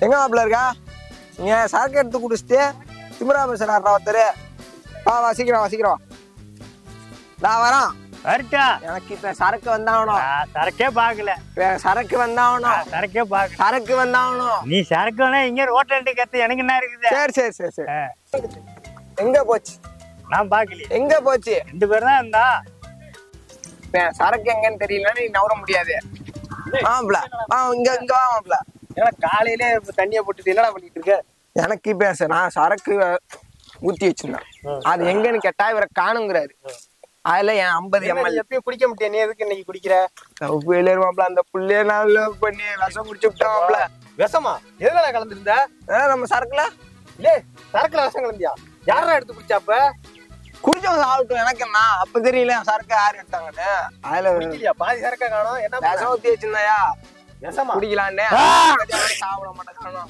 எங்க மாப்பிள்ள இருக்கா? நீங்க சரக்கு எடுத்து குடிச்சிட்டு திமிரா பேசுறாருடா ஒருத்தர். வா சீக்கிரம் வா சீக்கிரம். நான் வரான். வரட்டா? எனக்கு இப்ப சரக்கு வந்தாகணும். சரக்கே பாக்கல. சரக்கு வந்தாகணும். சரக்கே பாக்க. சரக்கு வந்தாகணும். நீ சரக்கு வேணா இங்க ஹோட்டல் கத்து எனக்கு என்ன இருக்குது? சரி சரி சரி சரி. எங்க போச்சு? நான் பாக்கலையே. எங்க போச்சு? 2 பேர் தான் இருந்தா. சரக்கு எங்கன்னு தெரியல, நீ நவர முடியாது. மாப்பிள்ள இங்க இங்க வா மாப்பிள்ள. ஏன்னா காலையிலே தண்ணியை போட்டுட்டு என்னடா பண்ணிட்டு இருக்க? எனக்கு இப்ப நான் சரக்கு ஊத்தி வச்சிருந்தேன். அது எங்கன்னு கேட்டா இவரை காணுங்கிறாரு. அதுல என் 50 ml எப்பயும் குடிக்க முடியாது. நீ எதுக்கு இன்னைக்கு குடிக்கிற? மாப்பிள்ள அந்த புள்ளைய நான் லவ் பண்ணி விஷம் குடிச்சு விட்டோம் மாப்பிள்ள. விஷமா? எதுல கலந்துருந்த? நம்ம சரக்குல இல்லே சரக்குல விஷம் கலந்தியா? யாரா எடுத்து குடிச்சாப்ப? குடிச்சவங்க சாப்பிட்டோம். எனக்கு என்ன அப்ப தெரியல சரக்கு யாரு எடுத்தாங்கன்னு. அதுல குடிக்கலையா? பாதி சரக்கா காணோம். என்ன விஷம் ஊத்தி வச்சிருந்தாயா? விஷமா குடிக்கலான்னு சாப்பிட மாட்டேன் காணோம்.